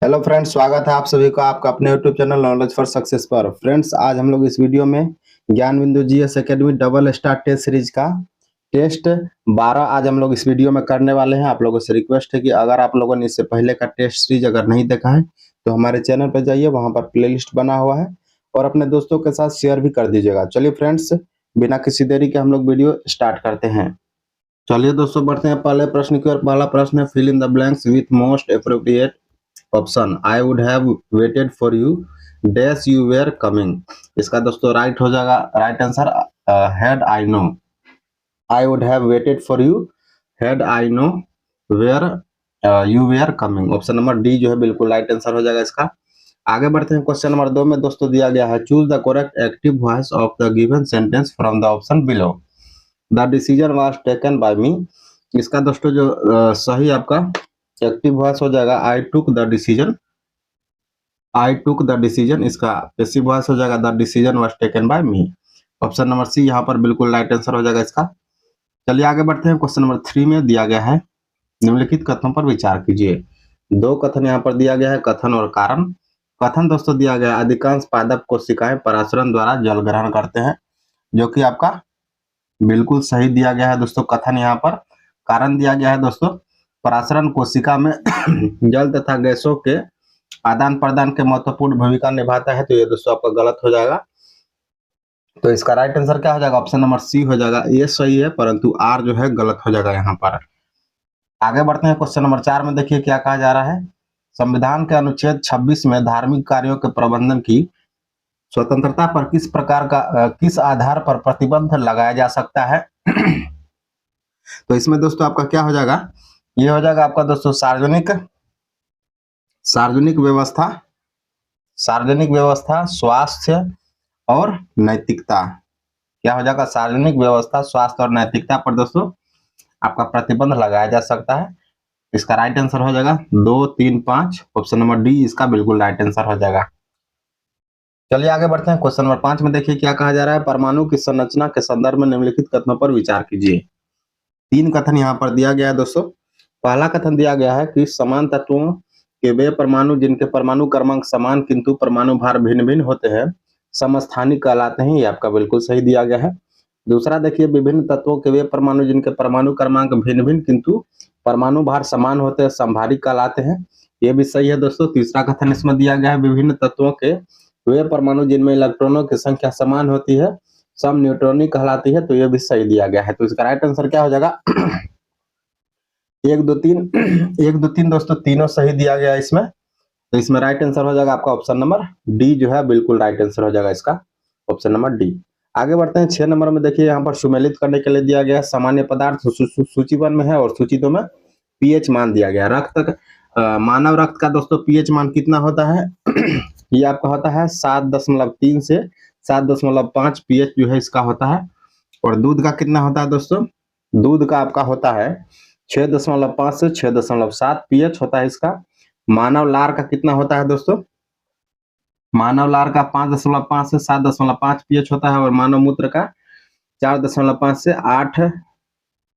Hello friends, स्वागत है आप सभी का आपका अपने YouTube channel Knowledge for Success पर। फ्रेंड्स, आज हम लोग इस वीडियो में Gyan Bindu GS Academy double star test series का टेस्ट 12 आज हम लोग इस वीडियो में करने वाले हैं। आप लोगों से रिक्वेस्ट है कि अगर आप लोगों ने इससे पहले का टेस्ट सीरीज अगर नहीं देखा है तो हमारे चैनल पर जाइए, वहां पर प्लेलिस्ट बना हुआ है और अपने दोस्तों के साथ शेयर भी कर दीजिएगा। चलिए फ्रेंड्स, बिना किसी देरी के हम लोग वीडियो स्टार्ट करते हैं। चलिए दोस्तों, बढ़ते हैं पहले प्रश्न की ओर। पहला प्रश्न है, fill in the blanks with most appropriate option. I would have waited for you dash you were coming. इसका दोस्तों राइट हो जाएगा, right answer had I know. I would have waited for you had I know where you were coming. Option number D जो है बिल्कुल right answer हो जाएगा इसका। आगे बढ़ते हैं, क्वेश्चन नंबर 2 में दोस्तों दिया गया है, choose the correct active voice of the given sentence from the option below. The decision was taken by me. इसका दोस्तों जो सही आपका एक्टिव वॉइस हो जाएगा, I took the decision. I took the decision. इसका पैसिव वॉइस हो जाएगा, the decision was taken by me. Option number C यहाँ पर बिल्कुल राइट आंसर हो जाएगा इसका। चलिए आगे बढ़ते हैं, क्वेश्चन नंबर 3 में दिया गया है, निम्नलिखित कथनों पर विचार कीजिए। दो कथन यहाँ पर दिया गया है, कथन और कारण। कथन दोस्तों दिया गया, अधिकांश पादप कोशिकाएं परासरण द्वारा जल ग्रहण करते हैं, जो कि आपका बिल्कुल सही दिया गया है दोस्तों कथन यहाँ पर। कारण दिया गया है दोस्तों, परासरण कोशिका में जल तथा गैसों के आदान प्रदान के महत्वपूर्ण भूमिका निभाता है, तो ये दोस्तों आपका गलत हो जाएगा। तो इसका राइट आंसर क्या हो जाएगा, ऑप्शन नंबर सी हो जाएगा। ये सही है, परंतु आर जो है गलत हो जाएगा यहाँ पर। आगे बढ़ते हैं, क्वेश्चन नंबर 4 में देखिए क्या कहा जा रहा है, संविधान के अनुच्छेद 26 में धार्मिक कार्यों के प्रबंधन की स्वतंत्रता पर किस प्रकार का किस आधार पर प्रतिबंध लगाया जा सकता है। तो इसमें दोस्तों आपका क्या हो जाएगा, ये हो जाएगा आपका दोस्तों सार्वजनिक व्यवस्था, सार्वजनिक व्यवस्था, स्वास्थ्य और नैतिकता। क्या हो जाएगा, सार्वजनिक व्यवस्था, स्वास्थ्य और नैतिकता पर दोस्तों आपका प्रतिबंध लगाया जा सकता है। इसका राइट आंसर हो जाएगा 2, 3, 5। ऑप्शन नंबर डी इसका बिल्कुल राइट आंसर हो जाएगा। चलिए आगे बढ़ते हैं, क्वेश्चन नंबर 5 में देखिए क्या कहा जा रहा है, परमाणु की संरचना के संदर्भ में निम्नलिखित कथनों पर विचार कीजिए। 3 कथन यहाँ पर दिया गया है दोस्तों। पहला कथन दिया गया है कि समान तत्वों के वे परमाणु जिनके परमाणु क्रमांक समान किंतु परमाणु भार भिन्न भिन्न होते हैं समस्थानिक कहलाते हैं। ये आपका बिल्कुल सही दिया गया है। दूसरा देखिए, विभिन्न तत्वों के वे परमाणु जिनके परमाणु क्रमांक भिन्न भिन्न किंतु परमाणु भार समान होते हैं समभारिक कहलाते हैं। ये भी सही है दोस्तों। तीसरा कथन इसमें दिया गया है, विभिन्न तत्वों के वे परमाणु जिनमें इलेक्ट्रॉनों की संख्या समान होती है सम न्यूट्रॉनिक कहलाती है। तो ये भी सही दिया गया है। तो इसका राइट आंसर क्या हो जाएगा 1, 2, 3 1, 2, 3 दोस्तों तीनों सही दिया गया है इसमें। तो इसमें राइट आंसर हो जाएगा आपका ऑप्शन नंबर डी जो है बिल्कुल राइट आंसर हो जाएगा इसका, ऑप्शन नंबर डी। आगे बढ़ते हैं, 6 नंबर में देखिए यहाँ पर सुमेलित करने के लिए दिया गया सामान्य पदार्थ सूची 1 में है और सूची 2 में पीएच मान दिया गया। रक्त मानव रक्त का दोस्तों पीएच मान कितना होता है ये आपका होता है 7.3 से 7.5 पीएच जो है इसका होता है। और दूध का कितना होता है दोस्तों, दूध का आपका होता है 6.5 से 6.7 पीएच होता है इसका। मानव लार का कितना होता है दोस्तों, मानव लार का 5.5 से 7.5 पीएच होता है और मानव मूत्र का 4.5 से 8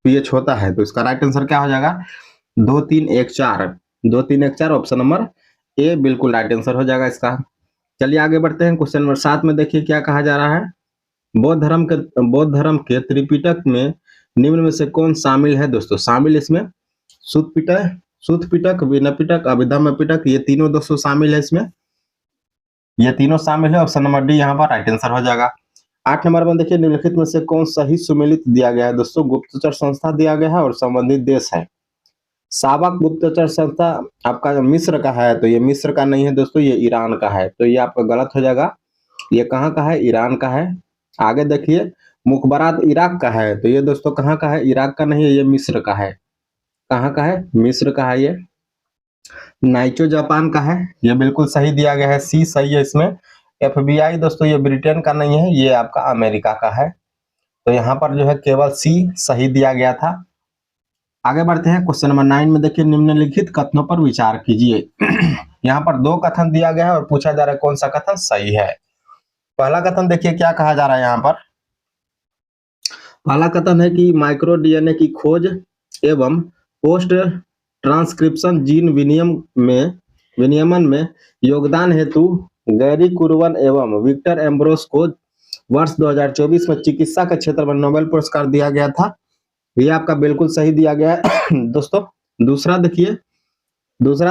पीएच होता है। तो इसका राइट आंसर क्या हो जाएगा 2, 3, 1, 4। 2, 3, 1, 4 ऑप्शन नंबर ए बिल्कुल राइट आंसर हो जाएगा इसका। चलिए आगे बढ़ते हैं, क्वेश्चन नंबर 7 में देखिए क्या कहा जा रहा है, बौद्ध धर्म के त्रिपिटक में निम्न में से कौन शामिल है दोस्तों। शामिल इसमें सुत पिटक, विनय पिटक, अभिधम्म पिटक, ये तीनों दोस्तों शामिल है इसमें। ये तीनों शामिल है, ऑप्शन नंबर डी यहाँ पर राइट आंसर हो जाएगा। 8 नंबर में देखिए, निम्नलिखित में से कौन सही सुमेलित दिया गया है दोस्तों। गुप्तचर संस्था दिया गया है और संबंधित देश है। सावक गुप्तचर संस्था आपका मिस्र का है, तो ये मिस्र का नहीं है दोस्तों, ये ईरान का है। तो ये आपका गलत हो जाएगा। ये कहाँ का है, ईरान का है। आगे देखिए, मुखबरात इराक का है, तो ये दोस्तों कहाँ का है, इराक का नहीं है, ये मिस्र का है। कहाँ का है, मिस्र का है। ये नाइचो जापान का है, ये बिल्कुल सही दिया गया है, सी सही है इसमें। एफबीआई दोस्तों ये ब्रिटेन का नहीं है, ये आपका अमेरिका का है। तो यहाँ पर जो है केवल सी सही दिया गया था। आगे बढ़ते हैं, क्वेश्चन नंबर 9 में देखिए, निम्नलिखित कथनों पर विचार कीजिए। यहाँ पर 2 कथन दिया गया है और पूछा जा रहा है कौन सा कथन सही है। पहला कथन देखिए क्या कहा जा रहा है यहाँ पर। पहला कथन है कि माइक्रो डीएनए की खोज एवं पोस्ट ट्रांसक्रिप्शन जीन विनिमय में विनियमन में योगदान हेतु गैरी कुरवन एवं विक्टर एम्ब्रोस को वर्ष 2024 में चिकित्सा के क्षेत्र में नोबेल पुरस्कार दिया गया था। ये आपका बिल्कुल सही दिया गया है दोस्तों। दूसरा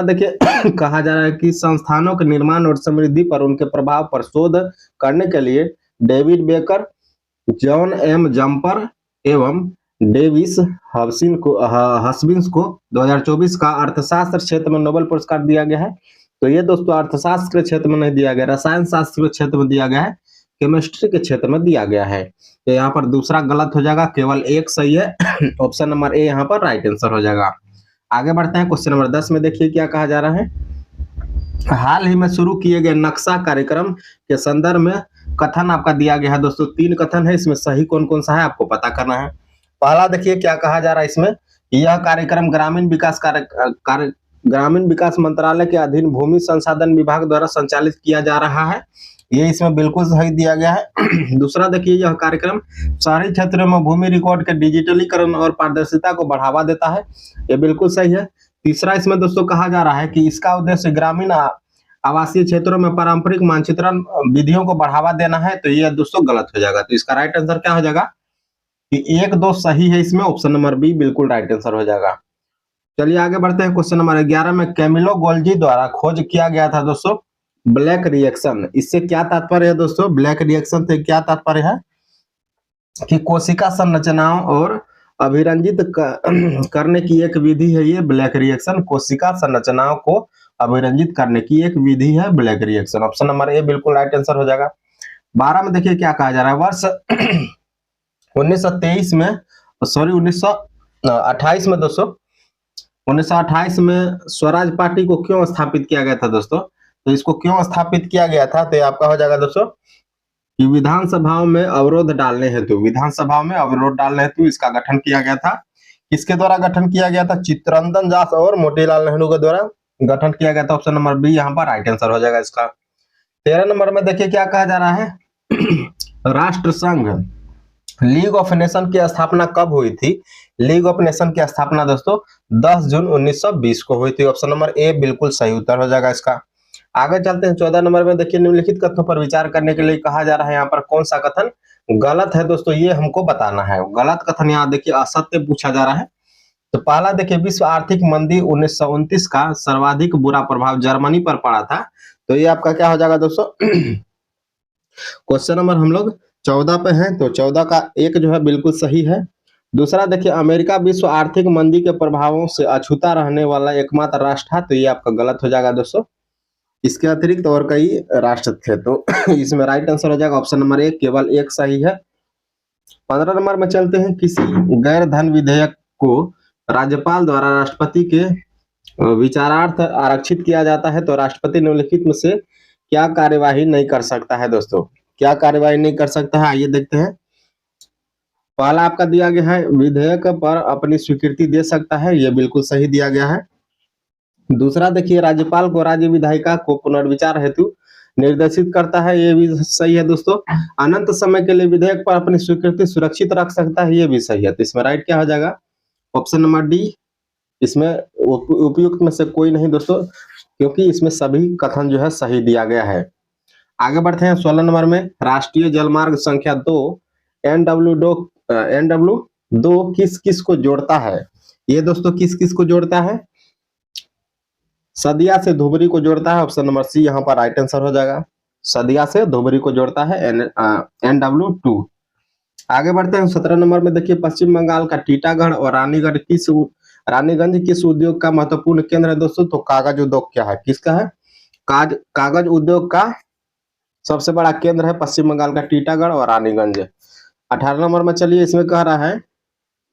देखिए कहा जा रहा है कि संस्थानों के निर्माण और समृद्धि पर उनके प्रभाव पर शोध करने के लिए David Baker, John M Jumper एवं डेविस हस्बिन्स को 2024 का अर्थशास्त्र क्षेत्र में नोबेल पुरस्कार दिया गया है। तो ये दोस्तों अर्थशास्त्र के क्षेत्र में नहीं दिया गया, रसायन शास्त्र के क्षेत्र में दिया गया है, केमिस्ट्री के क्षेत्र में दिया गया है। तो यहाँ पर दूसरा गलत हो जाएगा, केवल एक सही है। ऑप्शन नंबर ए यहाँ पर राइट आंसर हो जाएगा। आगे बढ़ते हैं, क्वेश्चन नंबर 10 में देखिए क्या कहा जा रहा है। हाल ही में शुरू किए गए नक्शा कार्यक्रम के संदर्भ में कथन आपका दिया गया है दोस्तों। 3 कथन है, इसमें सही कौन कौन सा है आपको पता करना है। पहला देखिए क्या कहा जा रहा है इसमें, यह कार्यक्रम ग्रामीण विकास मंत्रालय के अधीन भूमि संसाधन विभाग द्वारा संचालित किया जा रहा है। ये इसमें बिल्कुल सही दिया गया है। दूसरा देखिए, यह कार्यक्रम शहरी क्षेत्रों में भूमि रिकॉर्ड के डिजिटलीकरण और पारदर्शिता को बढ़ावा देता है। ये बिल्कुल सही है। तीसरा इसमें दोस्तों कहा जा रहा है कि इसका उद्देश्य ग्रामीण आवासीय क्षेत्रों में पारंपरिक मानचित्रण विधियों को बढ़ावा देना है। तो ये दोस्तों गलत हो जाएगा। तो इसका राइट आंसर क्या हो जाएगा कि 1, 2 सही है, इसमें ऑप्शन नंबर बी बिल्कुल राइट आंसर हो जाएगा। चलिए आगे बढ़ते हैं, क्वेश्चन नंबर 11 में कैमिलो गोल्जी द्वारा खोज किया गया था दोस्तों ब्लैक रिएक्शन। इससे क्या तात्पर्य है दोस्तों, ब्लैक रिएक्शन से क्या तात्पर्य है कि कोशिका संरचनाओं और अभिरंजित करने की एक विधि है ये ब्लैक रिएक्शन। कोशिका संरचनाओं को अभिरंजित करने की एक विधि है black reaction. Option number A बिल्कुल राइट आंसर हो जाएगा। 12 में देखिए क्या कहा जा रहा है, वर्ष 1928 में दोस्तों 1928 में स्वराज पार्टी को क्यों स्थापित किया गया था दोस्तों। तो इसको क्यों स्थापित किया गया था, तो आपका हो जाएगा दोस्तों कि विधानसभाओं में अवरोध डालने हेतु इसका गठन किया गया था। किसके द्वारा गठन किया गया था, चित्तरंजन दास और मोतीलाल नेहरू के द्वारा गठन किया गया था। ऑप्शन नंबर बी यहाँ पर राइट आंसर हो जाएगा इसका। 13 नंबर में देखिए क्या कहा जा रहा है, राष्ट्र संघ लीग ऑफ नेशन की स्थापना कब हुई थी। लीग ऑफ नेशन की स्थापना दोस्तों 10 जून 1920 को हुई थी। ऑप्शन नंबर ए बिल्कुल सही उत्तर हो जाएगा इसका। आगे चलते हैं, 14 नंबर में देखिए निम्नलिखित कथनों पर विचार करने के लिए कहा जा रहा है। यहाँ पर कौन सा कथन गलत है दोस्तों, ये हमको बताना है। गलत कथन यहाँ देखिए असत्य पूछा जा रहा है। तो पहला देखिए, विश्व आर्थिक मंदी 1929 का सर्वाधिक बुरा प्रभाव जर्मनी पर पड़ा था। तो ये आपका क्या हो जाएगा दोस्तों, क्वेश्चन नंबर हम लोग 14 पे हैं, तो 14 का एक जो है बिल्कुल सही है। दूसरा देखिए, अमेरिका विश्व आर्थिक मंदी के प्रभावों से अछूता रहने वाला एकमात्र राष्ट्र था। तो ये आपका गलत हो जाएगा दोस्तों। इसके अतिरिक्त और कई राष्ट्र थे, तो इसमें राइट आंसर हो जाएगा ऑप्शन नंबर 1, केवल एक सही है। 15 नंबर में चलते हैं, किसी गैर धन विधेयक को राज्यपाल द्वारा राष्ट्रपति के विचारार्थ आरक्षित किया जाता है। तो राष्ट्रपति निम्नलिखित में से क्या कार्यवाही नहीं कर सकता है दोस्तों, क्या कार्यवाही नहीं कर सकता है, आइए देखते हैं। पहला आपका दिया गया है, विधेयक पर अपनी स्वीकृति दे सकता है, यह बिल्कुल सही दिया गया है। दूसरा देखिए, राज्यपाल को राज्य विधायिका को पुनर्विचार हेतु निर्देशित करता है, ये भी सही है दोस्तों। अनंत समय के लिए विधेयक पर अपनी स्वीकृति सुरक्षित रख सकता है, ये भी सही है। तो इसमें राइट क्या हो जाएगा, ऑप्शन नंबर डी। इसमें उपयुक्त में से कोई नहीं दोस्तों, क्योंकि इसमें सभी कथन जो है सही दिया गया है। आगे बढ़ते हैं, 16 नंबर में, राष्ट्रीय जलमार्ग संख्या 2 NW2 किस किस को जोड़ता है। ये दोस्तों किस किस को जोड़ता है, सदिया से धुबरी को जोड़ता है। ऑप्शन नंबर सी यहाँ पर राइट आंसर हो जाएगा, सदिया से धुबरी को जोड़ता है NW2। आगे बढ़ते हैं, 17 नंबर में देखिए, पश्चिम बंगाल का टीटागढ़ और रानीगंज किस उद्योग का महत्वपूर्ण केंद्र है दोस्तों। तो कागज उद्योग क्या है, किसका है, कागज उद्योग का सबसे बड़ा केंद्र है पश्चिम बंगाल का टीटागढ़ और रानीगंज। 18 नंबर में चलिए, इसमें कह रहा है,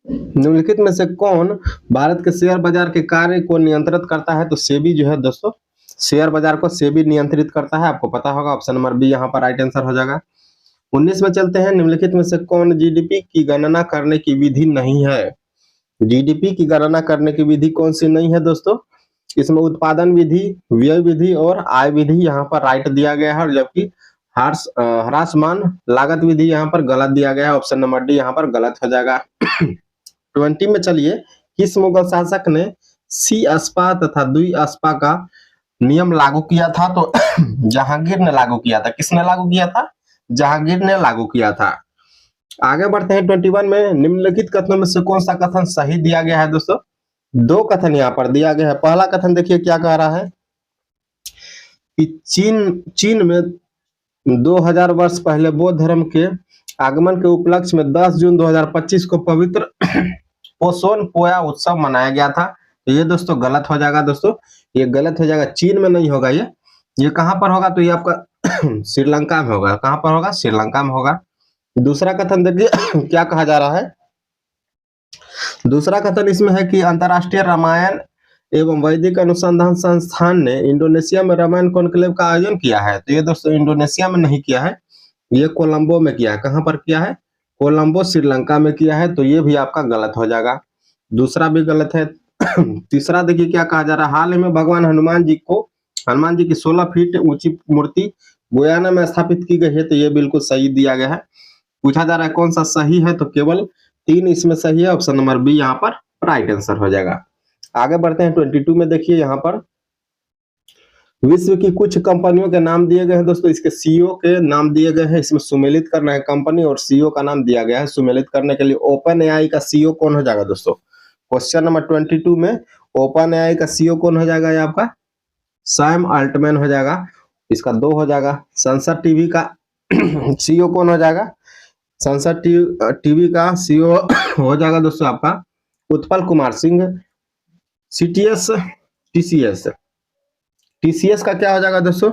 निम्नलिखित में से कौन भारत के शेयर बाजार के कार्य को नियंत्रित करता है। तो सेबी जो है दोस्तों, शेयर बाजार को सेबी नियंत्रित करता है, आपको पता होगा। ऑप्शन नंबर बी यहाँ पर राइट आंसर हो जाएगा। 19 में चलते हैं, निम्नलिखित में से कौन जीडीपी की गणना करने की विधि नहीं है। जीडीपी की गणना करने की विधि कौन सी नहीं है दोस्तों, इसमें उत्पादन विधि, व्यय विधि और आय विधि यहाँ पर राइट दिया गया है, जबकि ह्रासमान लागत विधि यहाँ पर गलत दिया गया है। ऑप्शन नंबर डी यहाँ पर गलत हो जाएगा। 20 में चलिए, किस मुगल शासक ने सी अस्पा तथा द्वि अस्पा का नियम लागू किया था तो जहांगीर ने लागू किया था। किसने लागू किया था? जहांगीर ने लागू किया था। आगे बढ़ते हैं 21 में, निम्नलिखित कथनों में से कौन सा कथन सही दिया गया है दोस्तों? दो कथन यहाँ पर दिया गया है। पहला कथन देखिए क्या कह रहा है कि चीन में 2000 वर्ष पहले बौद्ध धर्म के आगमन के उपलक्ष्य में 10 जून 2025 को पवित्र पोषण पोया उत्सव मनाया गया था। तो ये दोस्तों गलत हो जाएगा दोस्तों, ये गलत हो जाएगा। चीन में नहीं होगा, ये कहां पर होगा? तो ये आपका श्रीलंका में होगा। कहां पर होगा? श्रीलंका में होगा। दूसरा कथन देखिए क्या कहा जा रहा है। दूसरा कथन इसमें है कि अंतर्राष्ट्रीय रामायण एवं वैदिक अनुसंधान संस्थान ने इंडोनेशिया में रामायण कॉन्क्लेव का आयोजन किया है। तो ये दोस्तों इंडोनेशिया में नहीं किया है, ये कोलंबो में किया है। कहां पर किया है? कोलंबो श्रीलंका में किया है। तो ये भी आपका गलत हो जाएगा, दूसरा भी गलत है। तीसरा देखिए क्या कहा जा रहा है। हाल ही में भगवान हनुमान जी की 16 फीट ऊंची मूर्ति गुयाना में स्थापित की गई है। तो ये बिल्कुल सही दिया गया है। पूछा जा रहा है कौन सा सही है, तो केवल 3 इसमें सही है। ऑप्शन नंबर बी यहाँ पर राइट आंसर हो जाएगा। आगे बढ़ते हैं 22 में। देखिए यहाँ पर विश्व की कुछ कंपनियों के नाम दिए गए हैं दोस्तों, इसके सीईओ के नाम दिए गए हैं। इसमें सुमेलित करना है कंपनी और सीईओ का नाम दिया गया है। सुमेलित करने के लिए ओपन एआई का सीईओ कौन हो जाएगा दोस्तों? क्वेश्चन नंबर 22 में ओपन एआई का सीईओ कौन हो जाएगा? ये आपका सैम अल्टमैन हो जाएगा। इसका 2 हो जाएगा। संसद टीवी का सीईओ कौन हो जाएगा? संसद टीवी का सीईओ हो जाएगा दोस्तों आपका उत्पल कुमार सिंह। टीसीएस का क्या हो जाएगा दोस्तों?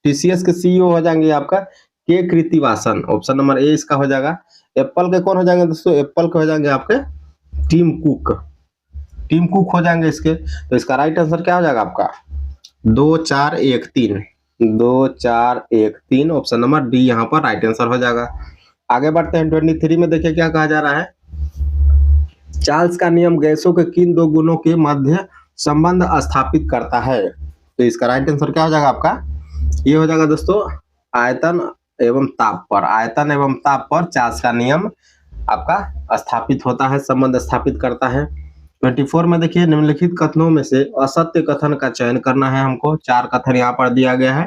टीसीएस के सीईओ हो जाएंगे आपका के कृतिवासन। ऑप्शन नंबर ए इसका हो जाएगा। एप्पल के कौन हो जाएंगे दोस्तों? एप्पल के हो जाएंगे आपके टीम कुक हो जाएंगे इसके। तो इसका राइट आंसर क्या हो जाएगा आपका? 2 4 1 3 2 4 1 3 ऑप्शन नंबर डी यहाँ पर राइट आंसर हो जाएगा। आगे बढ़ते हैं 23 में। देखिए क्या कहा जा रहा है। चार्ल्स का नियम गैसों के किन दो गुणों के मध्य संबंध स्थापित करता है? तो इसका राइट आंसर क्या हो जाएगा आपका? ये हो जाएगा दोस्तों आयतन एवं ताप पर। आयतन एवं ताप पर चार्ल्स का नियम आपका स्थापित होता है, संबंध स्थापित करता है। 24 में देखिए निम्नलिखित कथनों में से असत्य कथन का चयन करना है हमको। 4 कथन यहाँ पर दिया गया है।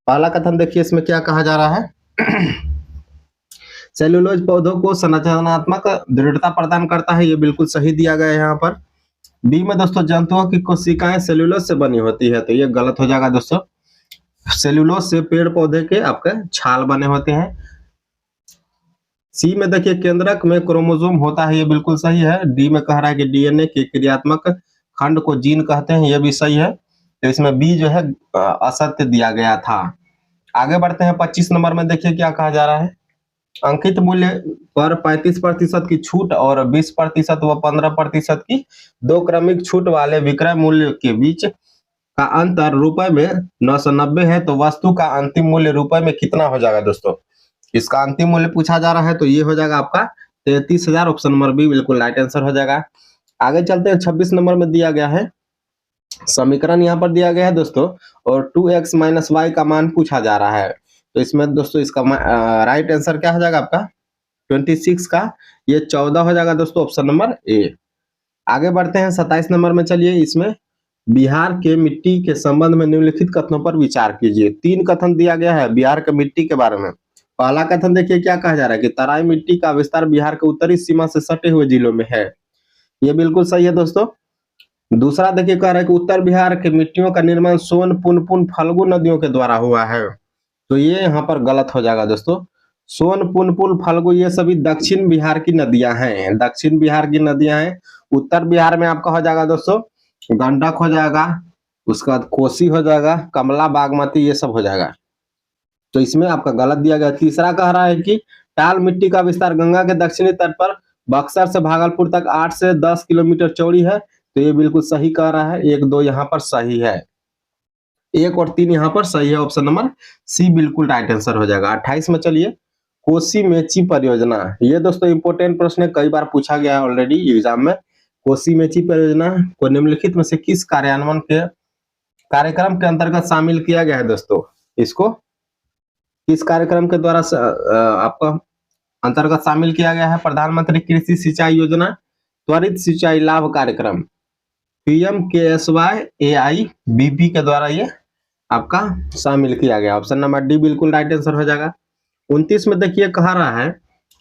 पहला कथन देखिए इसमें क्या कहा जा रहा है। सेलुलोज पौधों को संरचनात्मक दृढ़ता प्रदान करता है। ये बिल्कुल सही दिया गया है यहाँ पर। बी में दोस्तों जंतुओं की कोशिकाएं सेलुलोज से बनी होती है। तो ये गलत हो जाएगा दोस्तों। सेलुलोज से पेड़ पौधे के आपके छाल बने होते हैं। सी में देखिए केंद्रक में क्रोमोसोम होता है। ये बिल्कुल सही है। डी में कह रहा है कि डीएनए के क्रियात्मक खंड को जीन कहते हैं। ये भी सही है। तो इसमें बी जो है असत्य दिया गया था। आगे बढ़ते हैं 25 नंबर में। देखिए क्या कहा जा रहा है। अंकित मूल्य पर 35% की छूट और 20% व 15% की 2 क्रमिक छूट वाले विक्रय मूल्य के बीच का अंतर रुपए में 990 है। तो वस्तु का अंतिम मूल्य रुपए में कितना हो जाएगा दोस्तों? इसका अंतिम मूल्य पूछा जा रहा है। तो ये हो जाएगा आपका 33,000। ऑप्शन नंबर बी बिल्कुल राइट आंसर हो जाएगा। आगे चलते हैं 26 नंबर में दिया गया है समीकरण यहाँ पर दिया गया है दोस्तों, और 2x - y का मान पूछा जा रहा है। तो इसमें दोस्तों इसका राइट आंसर क्या हो जाएगा आपका? 26 का ये 14 हो जाएगा दोस्तों। Option number A. आगे बढ़ते हैं 27 नंबर में। चलिए इसमें बिहार के मिट्टी के संबंध में निम्नलिखित कथनों पर विचार कीजिए। 3 कथन दिया गया है बिहार के मिट्टी के बारे में। पहला कथन देखिए क्या कहा जा रहा है कि तराई मिट्टी का विस्तार बिहार के उत्तरी सीमा से सटे हुए जिलों में है। ये बिल्कुल सही है दोस्तों। दूसरा देखिए कह रहा है कि उत्तर बिहार के मिट्टियों का निर्माण सोन पुनपुन फल्गु नदियों के द्वारा हुआ है। तो ये यहाँ पर गलत हो जाएगा दोस्तों। सोन पुनपुन फल्गु ये सभी दक्षिण बिहार की नदियां हैं। दक्षिण बिहार की नदियां हैं। उत्तर बिहार में आपका हो जाएगा दोस्तों गंडक हो जाएगा, उसके बाद कोसी हो जाएगा, कमला, बागमती, ये सब हो जाएगा। तो इसमें आपका गलत दिया गया। तीसरा कह रहा है कि टाल मिट्टी का विस्तार गंगा के दक्षिणी तट पर बक्सर से भागलपुर तक 8 से 10 किलोमीटर चौड़ी है। तो ये बिल्कुल सही कह रहा है। 1 2 यहाँ पर सही है। 1 और 3 यहाँ पर सही है। ऑप्शन नंबर सी बिल्कुल राइट आंसर हो जाएगा। 28 में चलिए कोसी मेची परियोजना। ये दोस्तों इंपोर्टेंट प्रश्न है, कई बार पूछा गया है ऑलरेडी एग्जाम में। कोसी मेची परियोजना को निम्नलिखित में से किस कार्यान्वयन के कार्यक्रम के अंतर्गत शामिल किया गया है दोस्तों? इसको किस कार्यक्रम के द्वारा आपका अंतर्गत शामिल किया गया है? प्रधानमंत्री कृषि सिंचाई योजना, त्वरित सिंचाई लाभ कार्यक्रम। PMKSY-AIBP के द्वारा ये आपका शामिल किया गया। ऑप्शन नंबर डी बिल्कुल राइट आंसर हो जाएगा। 29 में देखिए कहा रहा है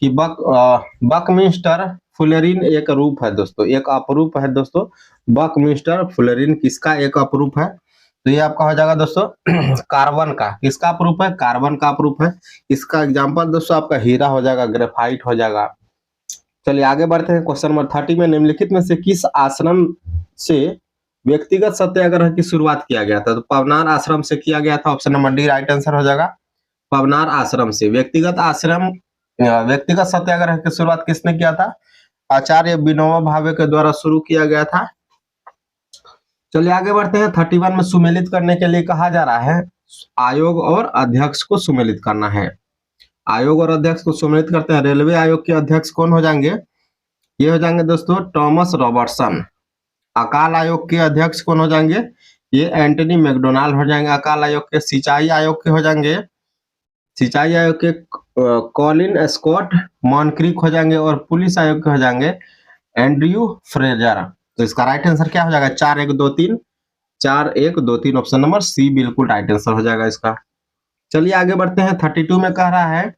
कि बकमिंस्टर फुलेरिन एक रूप है दोस्तों, एक अपरूप है दोस्तों। बकमिंस्टर फुलेरिन किसका एक अपरूप है? तो ये आपका हो जाएगा दोस्तों कार्बन का। किसका अपरूप है? कार्बन का अपरूप है। इसका एग्जांपल दोस्तों आपका हीरा हो जाएगा, ग्रेफाइट हो जाएगा। चलिए आगे बढ़ते हैं। क्वेश्चन नंबर 30 में निम्नलिखित में से किस आश्रम से व्यक्तिगत सत्याग्रह की शुरुआत किया गया था? तो पवनार आश्रम से किया गया था। Option number D right answer हो जाएगा। पवनार आश्रम से व्यक्तिगत सत्याग्रह की शुरुआत किसने किया था? आचार्य विनोबा भावे के द्वारा शुरू किया गया था। चलिए आगे बढ़ते हैं। 31 में सुमेलित करने के लिए कहा जा रहा है आयोग और अध्यक्ष को सुमेलित करना है। आयोग और अध्यक्ष को सुमेलित करते हैं। रेलवे आयोग के अध्यक्ष कौन हो जाएंगे? ये हो जाएंगे दोस्तों टॉमस रॉबर्टसन। अकाल आयोग के अध्यक्ष कौन हो जाएंगे? ये एंटनी मैकडोनाल्ड हो जाएंगे अकाल आयोग के। सिंचाई आयोग के हो जाएंगे, सिंचाई आयोग के कॉलिन स्कॉट मॉनक्रिक हो जाएंगे। और पुलिस आयोग के हो जाएंगे एंड्रयू फ्रेजर। तो इसका राइट आंसर क्या हो जाएगा? 4-1-2-3 ऑप्शन नंबर सी बिल्कुल राइट आंसर हो जाएगा इसका। चलिए आगे बढ़ते हैं। 32 में कह रहा है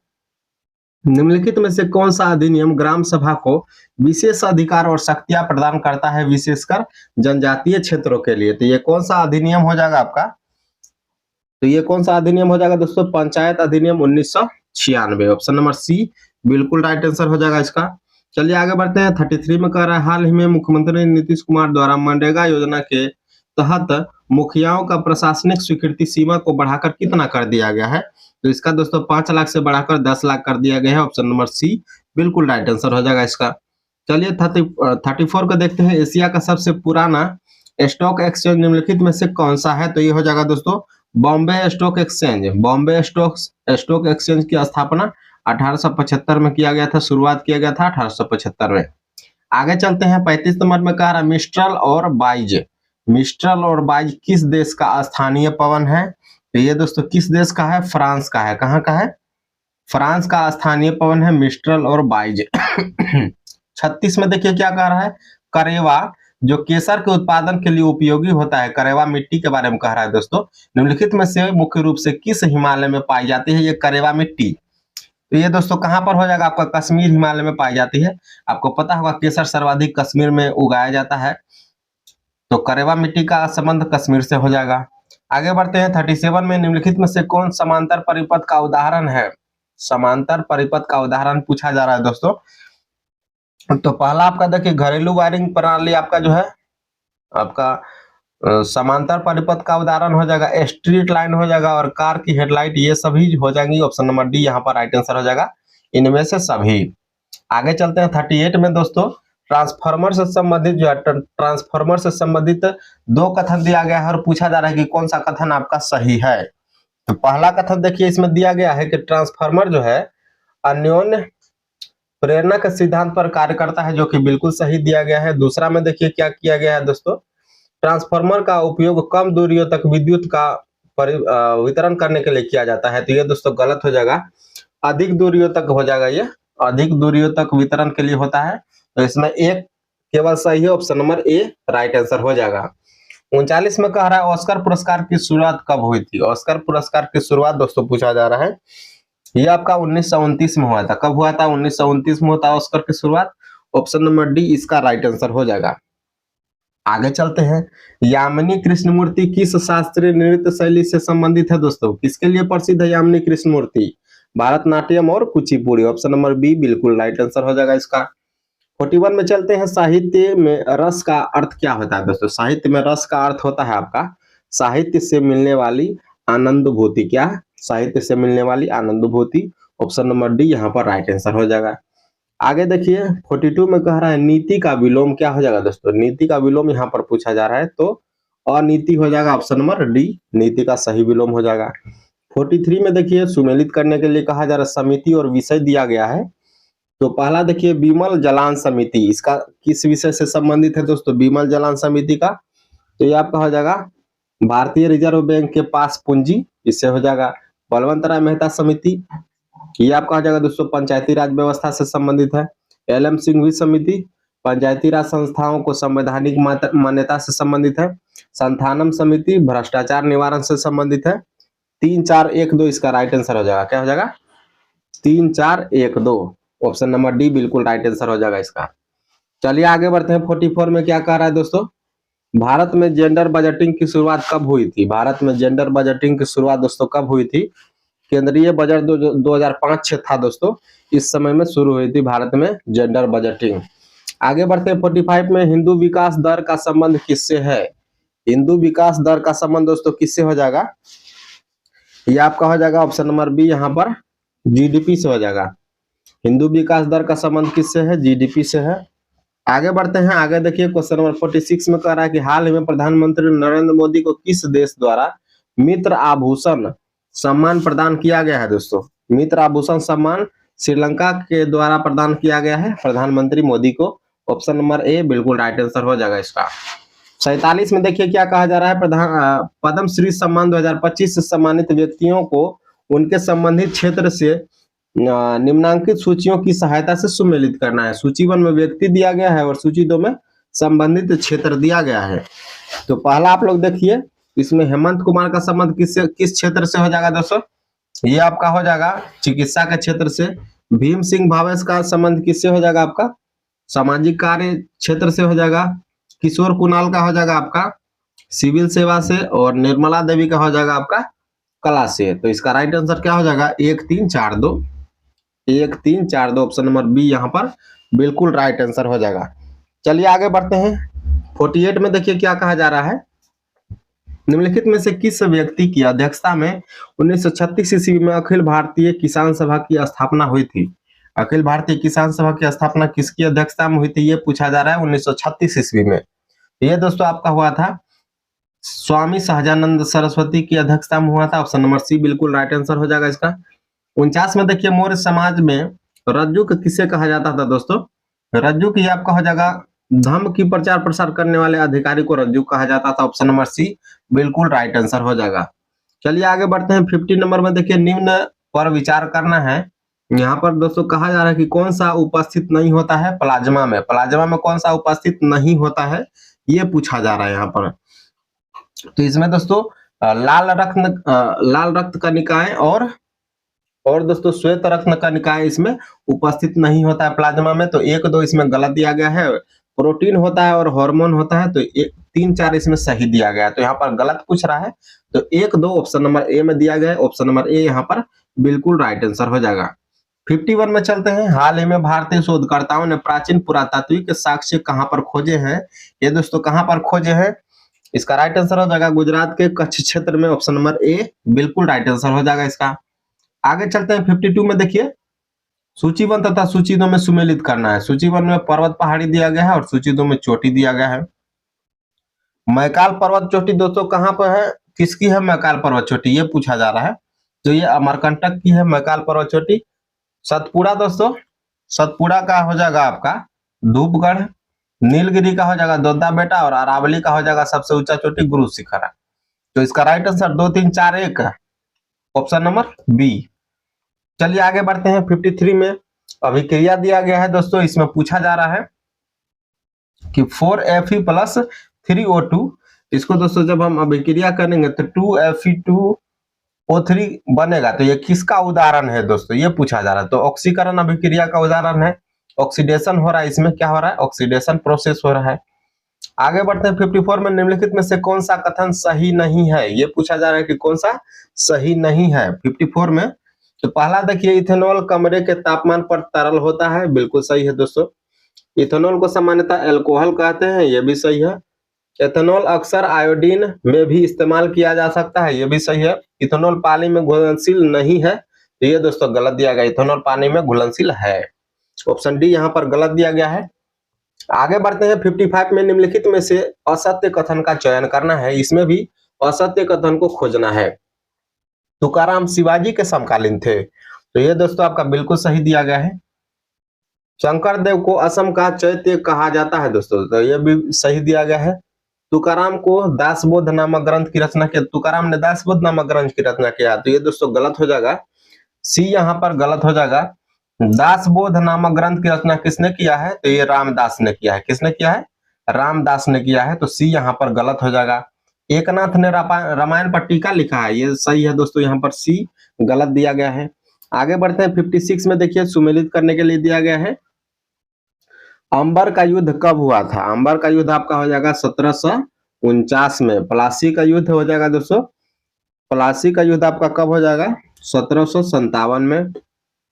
निम्नलिखित में से कौन सा अधिनियम ग्राम सभा को विशेष अधिकार और शक्तियां प्रदान करता है, विशेषकर जनजातीय क्षेत्रों के लिए? तो ये कौन सा अधिनियम हो जाएगा आपका? तो ये कौन सा अधिनियम हो जाएगा दोस्तों? पंचायत अधिनियम 1996। ऑप्शन नंबर सी बिल्कुल राइट आंसर हो जाएगा इसका। चलिए आगे बढ़ते हैं। 33 में कह रहा है हाल ही में मुख्यमंत्री नीतीश कुमार द्वारा मनरेगा योजना के तहत मुखियाओं का प्रशासनिक स्वीकृति सीमा को बढ़ाकर कितना कर दिया गया है? तो इसका दोस्तों 5 लाख से बढ़ाकर 10 लाख कर दिया गया है। ऑप्शन नंबर सी बिल्कुल राइट आंसर हो जाएगा इसका। चलिए 34 को देखते हैं। एशिया का सबसे पुराना स्टॉक एक्सचेंज निम्नलिखित में से कौन सा है? तो ये हो जाएगा दोस्तों Bombay stock exchange. Bombay stock exchange की स्थापना 1875 में किया गया था, शुरुआत किया गया था 1875 में। आगे चलते हैं। 35 नंबर में कह रहा मिस्ट्रल और बाइज। मिस्ट्रल और बाइज किस देश का स्थानीय पवन है? तो ये दोस्तों किस देश का है? फ्रांस का है। कहाँ का है? फ्रांस का स्थानीय पवन है मिस्ट्रल और बाइज। 36 में देखिए क्या कह रहा है करेवा जो केसर के उत्पादन के लिए उपयोगी होता है। करेवा मिट्टी के बारे में कह रहा है दोस्तों। निम्नलिखित में से मुख्य रूप से किस हिमालय में पाई जाती है ये करेवा मिट्टी? तो ये दोस्तों कहां पर हो जाएगा आपका? कश्मीर हिमालय में पाई जाती है। आपको पता होगा केसर सर्वाधिक कश्मीर में उगाया जाता है, तो करेवा मिट्टी का संबंध कश्मीर से हो जाएगा। आगे बढ़ते हैं। 37 में निम्नलिखित में से कौन समांतर परिपथ का उदाहरण है? समांतर परिपथ का उदाहरण पूछा जा रहा है दोस्तों। तो पहला आपका देखिए घरेलू वायरिंग प्रणाली आपका जो है आपका समांतर परिपथ का उदाहरण हो जाएगा, स्ट्रीट लाइन हो जाएगा और कार की हेडलाइट, ये सभी हो जाएंगी। ऑप्शन नंबर डी यहाँ पर राइट आंसर हो जाएगा इनमें से सभी। आगे चलते हैं 38 में दोस्तों। ट्रांसफार्मर से संबंधित जो है ट्रांसफार्मर से संबंधित 2 कथन दिया गया है और पूछा जा रहा है कि कौन सा कथन आपका सही है। तो पहला कथन देखिए इसमें दिया गया है कि ट्रांसफार्मर जो है अन्योन्य प्रेरणा के सिद्धांत पर कार्य करता है, जो कि बिल्कुल सही दिया गया है। दूसरा में देखिए क्या किया गया है दोस्तों, ट्रांसफार्मर का उपयोग कम दूरियों तक विद्युत का वितरण करने के लिए किया जाता है। तो ये दोस्तों गलत हो जाएगा, अधिक दूरियों तक हो जाएगा, ये अधिक दूरियों तक वितरण के लिए होता है। तो इसमें एक केवल सही है, option number A right answer हो जाएगा। 39 में कह रहा है ऑस्कर पुरस्कार की शुरुआत कब हुई थी? ऑस्कर पुरस्कार की शुरुआत दोस्तों पूछा जा रहा है, ये आपका 1929 में हुआ था। कब हुआ था? 1929 में होता है ऑस्कर की शुरुआत। ऑप्शन नंबर डी इसका राइट आंसर हो जाएगा। आगे चलते हैं। यामिनी कृष्णमूर्ति किस शास्त्रीय नृत्य शैली से संबंधित है दोस्तों? किसके लिए प्रसिद्ध है यामिनी कृष्णमूर्ति? भरतनाट्यम और कुचिपुड़ी। ऑप्शन नंबर बी बिल्कुल राइट आंसर हो जाएगा इसका। 41 में चलते हैं। साहित्य में रस का अर्थ क्या होता है दोस्तों? साहित्य में रस का अर्थ होता है आपका साहित्य से मिलने वाली आनंदभूति। क्या? साहित्य से मिलने वाली आनंदभूति। ऑप्शन नंबर डी यहाँ पर राइट आंसर हो जाएगा। आगे देखिए 42 में कह रहा है नीति का विलोम क्या हो जाएगा दोस्तों? नीति का विलोम यहाँ पर पूछा जा रहा है, तो अनीति हो जाएगा। ऑप्शन नंबर डी नीति का सही विलोम हो जाएगा। 43 में देखिए सुमेलित करने के लिए कहा जा रहा है समिति और विषय दिया गया है। तो पहला देखिए विमल जलान समिति, इसका किस विषय से संबंधित है दोस्तों? विमल जलान समिति का तो ये आपका हो जाएगा भारतीय रिजर्व बैंक के पास पूंजी, इससे हो जाएगा। बलवंत राय मेहता समिति, ये आपका हो जाएगा दोस्तों पंचायती राज व्यवस्था से संबंधित है। एल एम सिंघवी समिति पंचायती राज संस्थाओं को संवैधानिक मान्यता से संबंधित है, संथानम समिति भ्रष्टाचार निवारण से संबंधित है। 3 4 1 2 इसका राइट आंसर हो जाएगा। क्या हो जाएगा? 3 4 1 2 ऑप्शन नंबर डी बिल्कुल राइट आंसर हो जाएगा इसका। चलिए आगे बढ़ते हैं। 44 में क्या कह रहा है दोस्तों? भारत में जेंडर बजटिंग की शुरुआत कब हुई थी? भारत में जेंडर बजटिंग की शुरुआत दोस्तों कब हुई थी? केंद्रीय बजट 2005-6 था दोस्तों, इस समय में शुरू हुई थी भारत में जेंडर बजटिंग। आगे बढ़ते हैं। 45 में हिंदू विकास दर का संबंध किससे है? हिंदू विकास दर का संबंध दोस्तों किससे हो जाएगा? ये आपका हो जाएगा ऑप्शन नंबर बी, यहाँ पर जीडीपी से हो जाएगा। हिंदू विकास दर का संबंध किससे है? जीडीपी से है। आगे बढ़ते हैं। आगे देखिए क्वेश्चन नंबर 46 में कह रहा है कि हाल ही में प्रधानमंत्री नरेंद्र मोदी को किस देश द्वारा मित्र आभूषण सम्मान प्रदान किया गया है? दोस्तों मित्र आभूषण सम्मान श्रीलंका के द्वारा प्रदान किया गया है प्रधानमंत्री मोदी को। ऑप्शन नंबर ए बिल्कुल राइट आंसर हो जाएगा इसका। 47 में देखिए क्या कहा जा रहा है? पद्मश्री सम्मान 2025 से सम्मानित व्यक्तियों को उनके संबंधित क्षेत्र से निम्नांकित सूचियों की सहायता से सुमेलित करना है। सूची 1 में व्यक्ति दिया गया है और सूची 2 में संबंधित क्षेत्र दिया गया है। तो पहला आप लोग देखिए, इसमें हेमंत कुमार का संबंध किस क्षेत्र से हो जाएगा दोस्तों? ये आपका हो जाएगा चिकित्सा के क्षेत्र से। भीम सिंह भावेश का संबंध किससे हो जाएगा? आपका सामाजिक कार्य क्षेत्र से हो जाएगा। किशोर कुणाल का हो जाएगा आपका सिविल सेवा से, और निर्मला देवी का हो जाएगा आपका कला से। तो इसका राइट आंसर क्या हो जाएगा? 1 3 4 2 1 3 4 2 ऑप्शन नंबर बी यहाँ पर बिल्कुल राइट आंसर हो जाएगा। चलिए आगे बढ़ते हैं। 48 में देखिए क्या कहा जा रहा है? निम्नलिखित में से किस व्यक्ति की अध्यक्षता में 1936 ईस्वी में अखिल भारतीय किसान सभा की स्थापना हुई थी? अखिल भारतीय किसान सभा की स्थापना किसकी अध्यक्षता में हुई थी? ये पूछा जा रहा है 1936 ईस्वी में। ये दोस्तों आपका हुआ था स्वामी सहजानंद सरस्वती की अध्यक्षता में हुआ था। ऑप्शन नंबर सी बिल्कुल राइट आंसर हो जाएगा इसका। 49 में देखिए मौर्य समाज में रज्जुक किसे कहा जाता था दोस्तों? रज्जुक ये आपका हो जाएगा धर्म की प्रचार प्रसार करने वाले अधिकारी को रज्जुक कहा जाता था। ऑप्शन नंबर सी बिल्कुल राइट आंसर हो जाएगा। चलिए आगे बढ़ते हैं। 50 नंबर में देखिए निम्न पर विचार करना है। यहाँ पर दोस्तों कहा जा रहा है कि कौन सा उपस्थित नहीं होता है प्लाज्मा में? प्लाज्मा में कौन सा उपस्थित नहीं होता है, ये पूछा जा रहा है यहाँ पर। तो इसमें दोस्तों लाल रक्त कणिकाएं और दोस्तों श्वेत रक्त कणिकाएं इसमें उपस्थित नहीं होता है प्लाज्मा में। तो 1 2 इसमें गलत दिया गया है। प्रोटीन होता है और हार्मोन होता है। तो 3 4 इसमें सही दिया गया है। तो यहाँ पर गलत पूछ रहा है। तो 1 2 ऑप्शन नंबर ए में दिया गया है। ऑप्शन नंबर ए यहाँ पर बिल्कुल राइट आंसर हो जाएगा। 51 में चलते हैं। हाल ही में भारतीय शोधकर्ताओं ने प्राचीन पुरातात्विक साक्ष्य कहां पर खोजे हैं? ये दोस्तों कहां पर खोजे हैं? इसका राइट आंसर हो जाएगा गुजरात के कच्छ क्षेत्र में। ऑप्शन नंबर ए बिल्कुल राइट आंसर हो जाएगा इसका। आगे चलते हैं। 52 में देखिए सूची 1 तथा सूची 2 में सुमेलित करना है। सूची 1 में पर्वत पहाड़ी दिया गया है और सूची 2 में चोटी दिया गया है। मैकाल पर्वत चोटी दोस्तों कहां पर है? किसकी है मैकाल पर्वत चोटी, ये पूछा जा रहा है। तो ये अमरकंटक की है मैकाल पर्वत चोटी। सतपुड़ा दोस्तों, सतपुड़ा का हो जाएगा आपका धूपगढ़। नीलगिरी का हो जाएगा दोद्दा बेटा, और अरावली का हो जाएगा सबसे ऊंचा चोटी गुरु शिखर। तो इसका right answer 2 3 4 1 option number B. चलिए आगे बढ़ते हैं। 53 में अभिक्रिया दिया गया है दोस्तों। इसमें पूछा जा रहा है कि 4Fe प्लस 3O2, इसको दोस्तों जब हम अभिक्रिया करेंगे तो 2Fe2O3 बनेगा। तो ये किसका उदाहरण है दोस्तों, ये पूछा जा रहा है। तो ऑक्सीकरण अभिक्रिया का उदाहरण है। ऑक्सीडेशन हो रहा है, इसमें क्या हो रहा है? ऑक्सीडेशन प्रोसेस हो रहा है। आगे बढ़ते हैं। 54 में निम्नलिखित में से कौन सा कथन सही नहीं है? ये पूछा जा रहा है कि कौन सा सही नहीं है 54 में। तो पहला देखिए इथेनॉल कमरे के तापमान पर तरल होता है, बिल्कुल सही है दोस्तों। इथेनॉल को सामान्यतः अल्कोहल कहते हैं, ये भी सही है। एथेनॉल अक्सर आयोडीन में भी इस्तेमाल किया जा सकता है, ये भी सही है। इथेनॉल पानी में घुलनशील नहीं है, तो ये दोस्तों गलत दिया गया। इथेनॉल पानी में घुलनशील है। ऑप्शन डी यहाँ पर गलत दिया गया है। आगे बढ़ते हैं। 55 में निम्नलिखित में से असत्य कथन का चयन करना है। इसमें भी असत्य कथन को खोजना है। तुकाराम शिवाजी के समकालीन थे, तो ये दोस्तों आपका बिल्कुल सही दिया गया है। शंकर देव को असम का चैत्य कहा जाता है दोस्तों, तो ये भी सही दिया गया है। तुकाराम को दासबोध नामक ग्रंथ की रचना किया, तुकाराम ने दासबोध नामक ग्रंथ की रचना किया, तो ये दोस्तों गलत हो जाएगा। सी यहाँ पर गलत हो जाएगा। दासबोध नामक ग्रंथ की रचना किसने किया है? तो ये रामदास ने किया है। किसने किया है? रामदास ने किया है। तो सी यहाँ पर गलत हो जाएगा। एकनाथ ने रामायण पर टीका लिखा है, ये सही है दोस्तों, यहाँ पर सी गलत दिया गया है। आगे बढ़ते हैं 56 में, देखिए सुमेलित करने के लिए दिया गया है, अंबर का युद्ध कब हुआ था? अंबर का युद्ध आपका हो जाएगा 1749 में। प्लासी का युद्ध हो जाएगा दोस्तों, प्लासी का युद्ध आपका कब हो जाएगा? 1757 में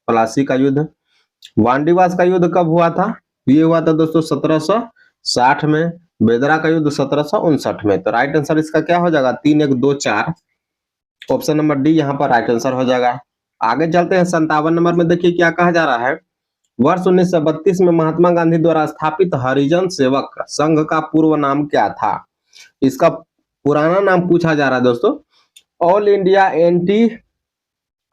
प्लासी का युद्ध। वांडीवास का युद्ध कब हुआ था? ये हुआ था दोस्तों 1760 में। बेदरा का युद्ध 1759 में। तो राइट आंसर इसका क्या हो जाएगा? 3 1 2 4, ऑप्शन नंबर डी यहाँ पर राइट आंसर हो जाएगा। आगे चलते हैं 57 नंबर में, देखिए क्या कहा जा रहा है, वर्ष 1932 में महात्मा गांधी द्वारा स्थापित हरिजन सेवक संघ का पूर्व नाम क्या था? इसका पुराना नाम पूछा जा रहा है दोस्तों, All India Anti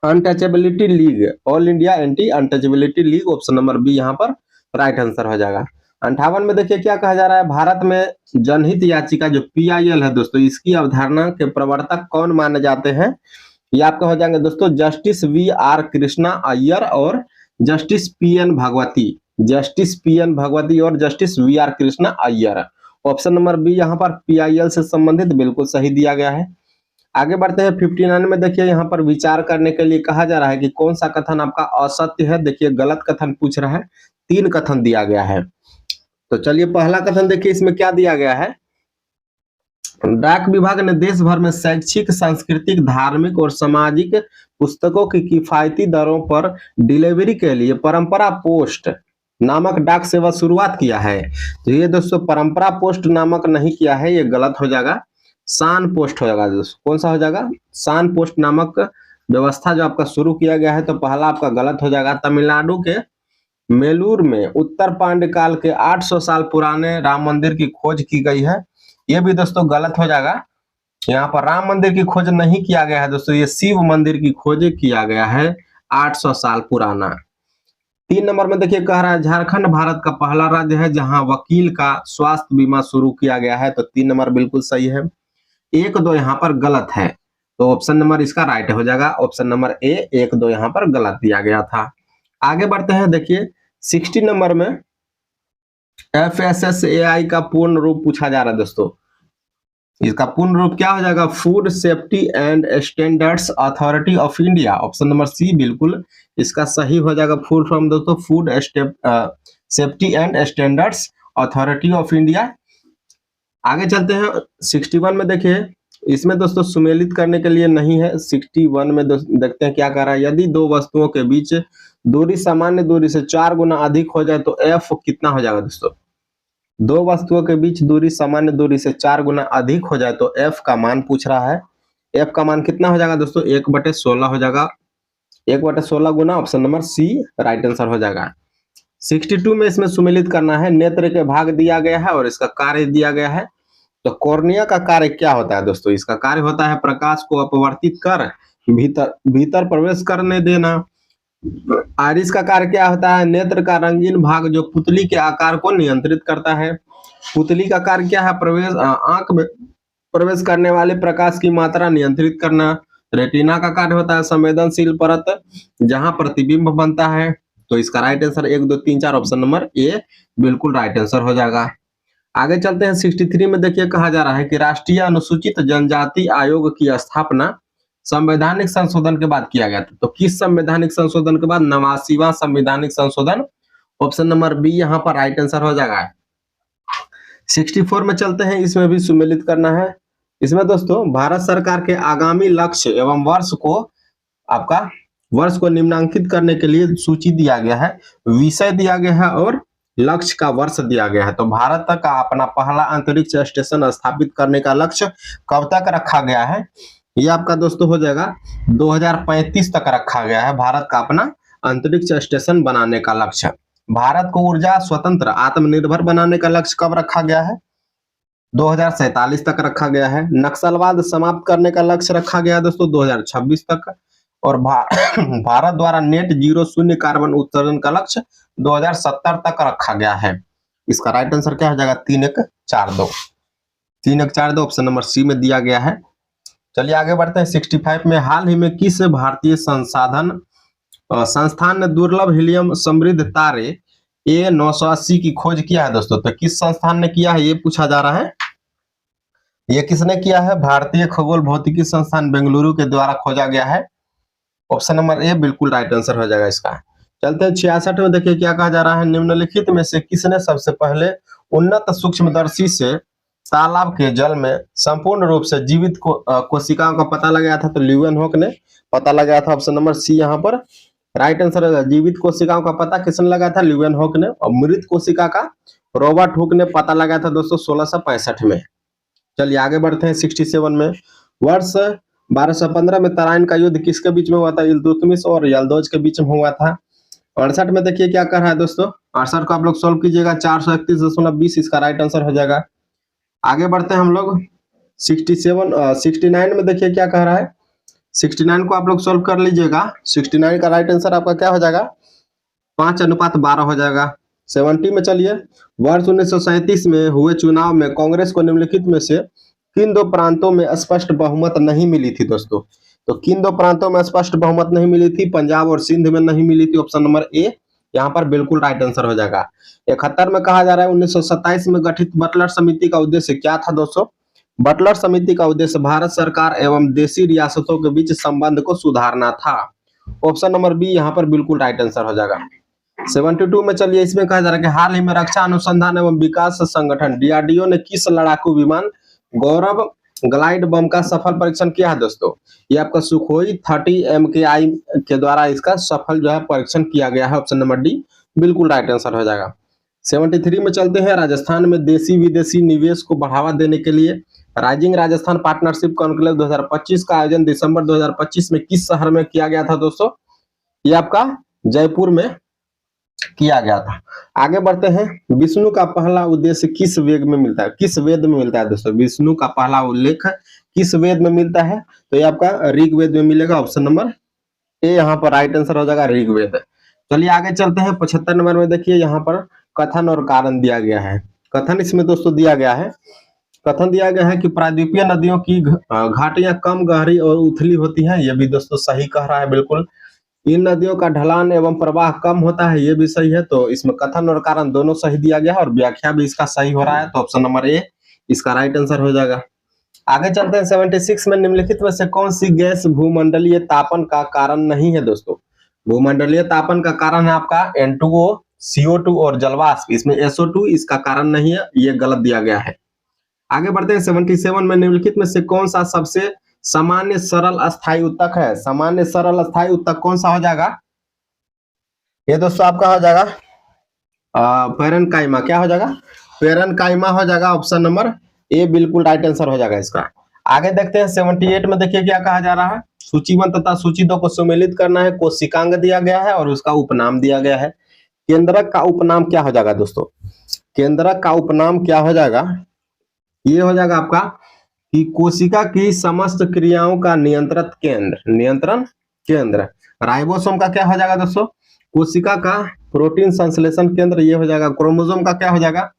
Untouchability League, All India Anti Untouchability League, option number B यहाँ पर राइट आंसर हो जाएगा। 58 में देखिए क्या कहा जा रहा है, भारत में जनहित याचिका जो PIL है दोस्तों, इसकी अवधारणा के प्रवर्तक कौन माने जाते हैं? ये आपका हो जाएंगे दोस्तों जस्टिस VR कृष्णा अय्यर और justice PN Bhagwati, justice PN Bhagwati और justice VR Krishna Iyer. Option number B यहाँ पर PIL से संबंधित बिल्कुल सही दिया गया है। आगे बढ़ते हैं 59 में, देखिए यहाँ पर विचार करने के लिए कहा जा रहा है कि कौन सा कथन आपका असत्य है। देखिए गलत कथन पूछ रहा है, 3 कथन दिया गया है। तो चलिए पहला कथन देखिए, इसमें क्या दिया गया है, डाक विभाग ने देश भर में शैक्षिक, सांस्कृतिक, धार्मिक और सामाजिक पुस्तकों की किफायती दरों पर डिलीवरी के लिए परंपरा पोस्ट नामक डाक सेवा शुरुआत किया है। तो ये दोस्तों परंपरा पोस्ट नामक नहीं किया है, ये गलत हो जाएगा, शान पोस्ट हो जाएगा दोस्तों। कौन सा हो जाएगा? शान पोस्ट नामक व्यवस्था जो आपका शुरू किया गया है। तो पहला आपका गलत हो जाएगा। तमिलनाडु के मेलूर में उत्तर पांड्यकाल के 800 साल पुराने राम मंदिर की खोज की गई है। ये भी दोस्तों गलत हो जाएगा, यहाँ पर राम मंदिर की खोज नहीं किया गया है दोस्तों, ये शिव मंदिर की खोज किया गया है 800 साल पुराना। 3 नंबर में देखिए कह रहा है, झारखंड भारत का पहला राज्य है जहां वकील का स्वास्थ्य बीमा शुरू किया गया है। तो 3 नंबर बिल्कुल सही है। 1 2 यहाँ पर गलत है, तो ऑप्शन नंबर इसका राइट हो जाएगा, ऑप्शन नंबर ए 1 2 यहाँ पर गलत दिया गया था। आगे बढ़ते हैं, देखिए 60 नंबर में FSSAI का पूर्ण रूप पूछा जा रहा है दोस्तों। इसका पूर्ण रूप क्या हो जाएगा? Food Safety and Standards Authority of India. Option number C बिल्कुल इसका सही हो जाएगा। फुल फॉर्म दोस्तों Food Safety and Standards Authority of India. आगे चलते हैं 61 में, देखिए इसमें दोस्तों सुमेलित करने के लिए नहीं है। 61 में देखते हैं क्या कह रहा है, यदि 2 वस्तुओं के बीच दूरी सामान्य दूरी से 4 गुना अधिक हो जाए तो F कितना हो जाएगा दोस्तों? 2 वस्तुओं के बीच दूरी सामान्य दूरी से 4 गुना अधिक हो जाए तो F का मान पूछ रहा है। F का मान कितना हो जाएगा दोस्तों? 1/16 हो जाएगा, 1/16 गुना, option number C right answer हो जाएगा। 62 में इसमें सुमेलित करना है, नेत्र के भाग दिया गया है और इसका कार्य दिया गया है। तो कॉर्निया का कार्य क्या होता है दोस्तों? इसका कार्य होता है प्रकाश को अपवर्तित कर भीतर प्रवेश करने देना। आइरिस का कार्य क्या होता है? नेत्र का रंगीन भाग जो पुतली के आकार को नियंत्रित करता है। पुतली का कार्य क्या है? आंख में प्रवेश करने वाले प्रकाश की मात्रा नियंत्रित करना। रेटिना का कार्य होता है संवेदनशील परत जहां प्रतिबिंब बनता है। तो इसका right answer 1 2 3 4 option number A बिल्कुल राइट आंसर हो जाएगा। आगे चलते हैं 63 में, देखिए कहा जा रहा है कि राष्ट्रीय अनुसूचित जनजाति आयोग की स्थापना संवैधानिक संशोधन के बाद किया गया था। तो किस संवैधानिक संशोधन के बाद? 89वां संवैधानिक संशोधन, ऑप्शन नंबर बी यहाँ पर राइट आंसर हो जाएगा। 64 में चलते हैं, इसमें भी सुमेलित करना है। इसमें दोस्तों भारत सरकार के आगामी लक्ष्य एवं वर्ष को निम्नांकित करने के लिए सूची दिया गया है, विषय दिया गया है और लक्ष्य का वर्ष दिया गया है। तो भारत का अपना पहला अंतरिक्ष स्टेशन स्थापित करने का लक्ष्य कब तक रखा गया है? ये आपका दोस्तों हो जाएगा 2035 तक रखा गया है भारत का अपना अंतरिक्ष स्टेशन बनाने का लक्ष्य। भारत को ऊर्जा स्वतंत्र आत्मनिर्भर बनाने का लक्ष्य कब रखा गया है? 2047 तक रखा गया है। नक्सलवाद समाप्त करने का लक्ष्य रखा गया है दोस्तों 2026 तक। और भारत द्वारा नेट जीरो शून्य कार्बन उत्सर्जन का लक्ष्य 2070 तक रखा गया है। इसका राइट आंसर क्या हो जाएगा? 3 1 4 2, 3 1 4 2 ऑप्शन नंबर सी में दिया गया है। चलिए आगे बढ़ते हैं 65 में, हाल ही में किस भारतीय संसाधन संस्थान ने दुर्लभ हीलियम समृद्ध तारे A980 की खोज किया है दोस्तों। तो किस संस्थान ने किया है ये पूछा जा रहा है। ये किसने किया है? भारतीय खगोल भौतिकी संस्थान बेंगलुरु के द्वारा खोजा गया है। ऑप्शन नंबर ए बिल्कुल राइट आंसर हो जाएगा इसका। चलते हैं 66 में, देखिए क्या कहा जा रहा है। निम्नलिखित में से किसने सबसे पहले उन्नत सूक्ष्मदर्शी से तालाब के जल में संपूर्ण रूप से जीवित कोशिकाओं का पता लगाया था? तो ल्यूवेनहॉक ने पता लगाया था। ऑप्शन नंबर सी यहाँ पर राइट आंसर है। जीवित कोशिकाओं का पता किसने लगाया था? ल्यूवेनहॉक ने। और मृत कोशिका का रॉबर्ट हुक ने पता लगाया था दोस्तों 1665 में। चलिए आगे बढ़ते हैं 67 में। वर्ष 1215 में तराइन का युद्ध किसके बीच में हुआ था? इल्तुतमिश और यल्दौज के बीच में हुआ था। 68 में देखिए क्या कर रहा है दोस्तों। 68 को आप लोग सोल्व कीजिएगा, 431.20 इसका राइट आंसर हो जाएगा। आगे बढ़ते हैं हम लोग 69 में, देखिए क्या कह रहा है। 69 को आप लोग सोल्व कर लीजिएगा। 69 का राइट आंसर आपका क्या हो जाएगा? 5:12 हो जाएगा। 70 में चलिए, वर्ष 1937 में हुए चुनाव में कांग्रेस को निम्नलिखित में से किन दो प्रांतों में स्पष्ट बहुमत नहीं मिली थी दोस्तों? तो किन दो प्रांतों में स्पष्ट बहुमत नहीं मिली थी? पंजाब और सिंध में नहीं मिली थी। ऑप्शन नंबर ए यहाँ पर बिल्कुल राइट आंसर हो जाएगा। 71 में कहा जा रहा है 1927 में गठित बटलर समिति का उद्देश्य क्या था दोस्तों? बटलर समिति का उद्देश्य भारत सरकार एवं देशी रियासतों के बीच संबंध को सुधारना था। ऑप्शन नंबर बी यहाँ पर बिल्कुल राइट आंसर हो जाएगा। 72 में चलिए, इसमें कहा जा रहा है कि हाल ही में रक्षा अनुसंधान एवं विकास संगठन डीआरडीओ ने किस लड़ाकू विमान गौरव ग्लाइड बम का सफल परीक्षण किया है दोस्तों? ये आपका सुखोई 30 MKI के द्वारा इसका सफल जो है परीक्षण किया गया है। ऑप्शन नंबर डी बिल्कुल राइट आंसर हो जाएगा। 73 में चलते हैं। राजस्थान में देशी विदेशी निवेश को बढ़ावा देने के लिए राइजिंग राजस्थान पार्टनरशिप कॉन्क्लेव 2025 का आयोजन दिसंबर 2025 में किस शहर में किया गया था दोस्तों? ये आपका जयपुर में किया गया था। आगे बढ़ते हैं। विष्णु का पहला उद्देश्य किस वेद में मिलता है? किस वेद में मिलता है दोस्तों? विष्णु का पहला उल्लेख किस वेद में मिलता है? तो ये आपका ऋग्वेद में मिलेगा। ऑप्शन नंबर ए यहाँ पर राइट आंसर हो जाएगा, ऋग्वेद। चलिए आगे चलते हैं 75 नंबर में। देखिए यहाँ पर कथन और कारण दिया गया है। कथन इसमें दोस्तों दिया गया है, कथन दिया गया है कि प्रायद्वीपीय नदियों की घाटियां कम गहरी और उथली होती हैं। ये भी दोस्तों सही कह रहा है बिल्कुल। इन नदियों का ढलान एवं प्रवाह कम होता है, ये भी सही है। तो इसमें कथन और कारण दोनों सही दिया गया है और व्याख्या भी इसका सही हो रहा है। तो ऑप्शन नंबर ए इसका राइट आंसर हो जाएगा। आगे चलते हैं 76 में। निम्नलिखित में से कौन सी गैस भूमंडलीय तापन का कारण नहीं है दोस्तों? भूमंडलीय तापन का कारण है आपका N2O, CO2 और जलवाष्प। इसमें SO2 इसका कारण नहीं है, ये गलत दिया गया है। आगे बढ़ते हैं 77 में। निम्नलिखित में से कौन सा सबसे सामान्य सरल अस्थायी उत्तक है? सामान्य सरल अस्थायी उत्तक कौन सा हो जाएगा? ये दोस्तों आपका हो जाएगा पेरेनकाइमा। क्या हो जाएगा? पेरेनकाइमा हो जाएगा। ऑप्शन नंबर ए बिल्कुल राइट आंसर हो जाएगा इसका। आगे देखते हैं 78 में। देखिए क्या कहा जा रहा है। सूची 1 तथा सूची 2 को सुमेलित करना है। कोशिकांग दिया गया है और उसका उपनाम दिया गया है। केंद्रक का उपनाम क्या हो जाएगा दोस्तों? केंद्रक का उपनाम क्या हो जाएगा? ये हो जाएगा आपका कि कोशिका की समस्त क्रियाओं का नियंत्रण केंद्र। राइबोसोम का क्या हो जाएगा दोस्तों? कोशिका का प्रोटीन संश्लेषण केंद्र। ये हो जाएगा। क्रोमोसोम का क्या हो जाएगा?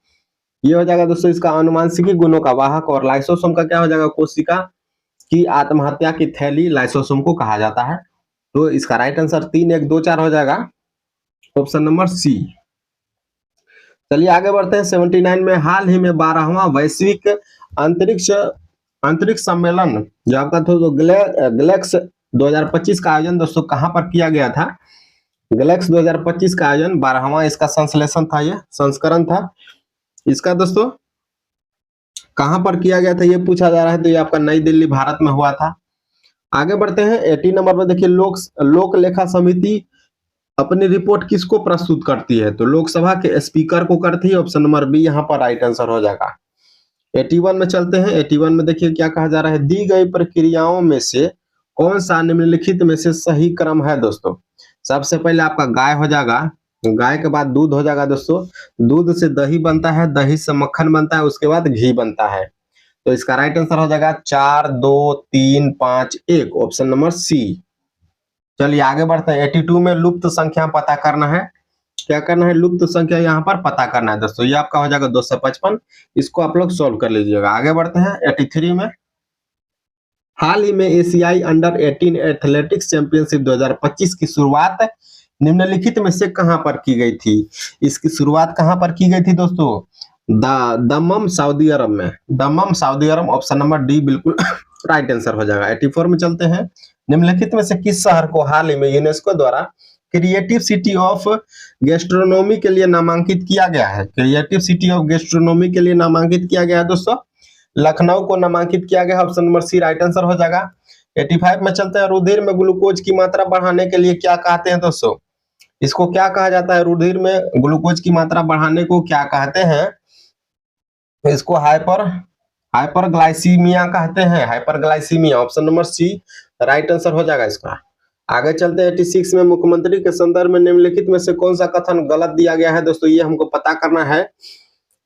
ये हो जाएगा दोस्तों इसका अनुवांशिकी गुणों का वाहक। और लाइसोसोम का क्या हो जाएगा? कोशिका की आत्महत्या की थैली लाइसोसोम को कहा जाता है। तो इसका राइट आंसर 3, 1, 2, 4 हो जाएगा। Option number C. चलिए आगे बढ़ते हैं 79 में। हाल ही में 12वां वैश्विक अंतरिक्ष सम्मेलन जो आपका तो गैलेक्स 2025 का आयोजन दोस्तों कहां पर किया गया था? गैलेक्स 2025 का आयोजन 12वां इसका संश्लेषण था, ये संस्करण था इसका दोस्तों कहां पर किया गया था ये पूछा जा रहा है। तो ये आपका नई दिल्ली भारत में हुआ था। आगे बढ़ते हैं 80 नंबर पर। देखिए लोक लेखा समिति अपनी रिपोर्ट किसको प्रस्तुत करती है? तो लोकसभा के स्पीकर को करती है। ऑप्शन नंबर बी यहाँ पर राइट आंसर हो जाएगा। 81 में चलते हैं। 81 में देखिए क्या कहा जा रहा है। दी गई प्रक्रियाओं में से कौन सा निम्नलिखित में से सही क्रम है दोस्तों? सबसे पहले आपका गाय हो जाएगा, गाय के बाद दूध हो जाएगा दोस्तों। दूध से दही बनता है, दही से मक्खन बनता है, उसके बाद घी बनता है। तो इसका राइट आंसर हो जाएगा 4, 2, 3, 5, 1। Option number C. चलिए आगे बढ़ते हैं 82 में। लुप्त संख्या पता करना है। क्या करना है? लुप्त संख्या यहाँ पर पता करना है दोस्तों। ये आपका हो जाएगा 255। इसको आप लोग सोल्व कर लीजिएगा। आगे बढ़ते हैं 83 में। हाल ही में एशियाई अंडर 18 एथलेटिक्स चैंपियनशिप 2025 की शुरुआत निम्नलिखित में से कहां पर की गई थी? इसकी शुरुआत कहां पर की गई थी दोस्तों? दम्मम सऊदी अरब में। दम्मम सऊदी अरब, ऑप्शन नंबर डी बिल्कुल राइट आंसर हो जाएगा। 84 में चलते हैं। निम्नलिखित में से किस शहर को हाल ही में यूनेस्को द्वारा क्रिएटिव सिटी ऑफ गैस्ट्रोनोमी के लिए नामांकित किया गया है? क्रिएटिव सिटी ऑफ गैस्ट्रोनोमी के लिए नामांकित किया गया है दोस्तों, लखनऊ को नामांकित किया गया। Option number C right answer हो जाएगा। 85 में चलते हैं। रुधिर में ग्लूकोज की मात्रा बढ़ाने के लिए क्या कहते हैं दोस्तों? इसको क्या कहा जाता है? रुधिर में ग्लूकोज की मात्रा बढ़ाने को क्या कहते हैं? तो इसको हाइपरग्लाइसीमिया कहते हैं। Hyperglycaemia, option number C right answer हो जाएगा इसका। आगे चलते हैं। 86 में मुख्यमंत्री के संदर्भ में निम्नलिखित में से कौन सा कथन गलत दिया गया है दोस्तों? ये हमको पता करना है।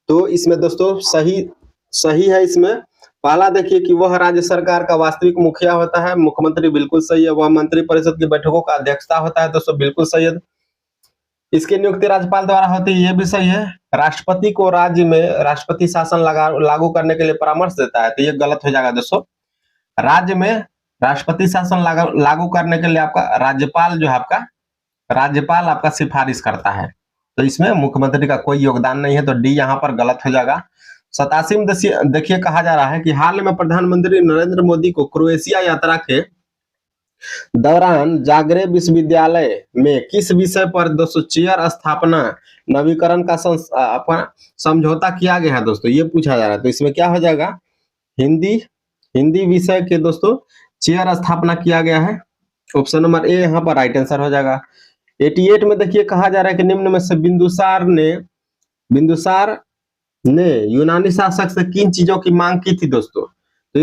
तो इसमें दोस्तों सही है। इसमें पहला देखिए कि वह राज्य सरकार का वास्तविक मुखिया होता है, मुख्यमंत्री बिल्कुल सही है। वह मंत्री परिषद की बैठकों का अध्यक्षता होता है दोस्तों, बिल्कुल सही है। इसकी नियुक्ति राज्यपाल द्वारा होती है, ये भी सही है। राष्ट्रपति को राज्य में राष्ट्रपति शासन लागू करने के लिए परामर्श देता है, तो ये गलत हो जाएगा दोस्तों। राज्य में राष्ट्रपति शासन लागू करने के लिए आपका राज्यपाल जो है राज्यपाल आपका सिफारिश करता है, तो इसमें मुख्यमंत्री का कोई योगदान नहीं है, तो डी यहाँ पर गलत हो जाएगा। 87 में देखिए कहा जा रहा है कि हाल में प्रधानमंत्री नरेंद्र मोदी को क्रोएशिया यात्रा के दौरान जाग्रेब विश्वविद्यालय में किस विषय पर दोस्तों चेयर स्थापना नवीकरण का समझौता किया गया है दोस्तों, ये पूछा जा रहा है। तो इसमें क्या हो जाएगा? हिंदी विषय के दोस्तों चेयर स्थापना किया गया है। ऑप्शन नंबर ए यहाँ पर राइट आंसर हो जाएगा। 88 में देखिए कहा जा रहा है कि निम्न में से बिंदुसार ने यूनानी शासक से किन चीजों की मांग की थी दोस्तों? तो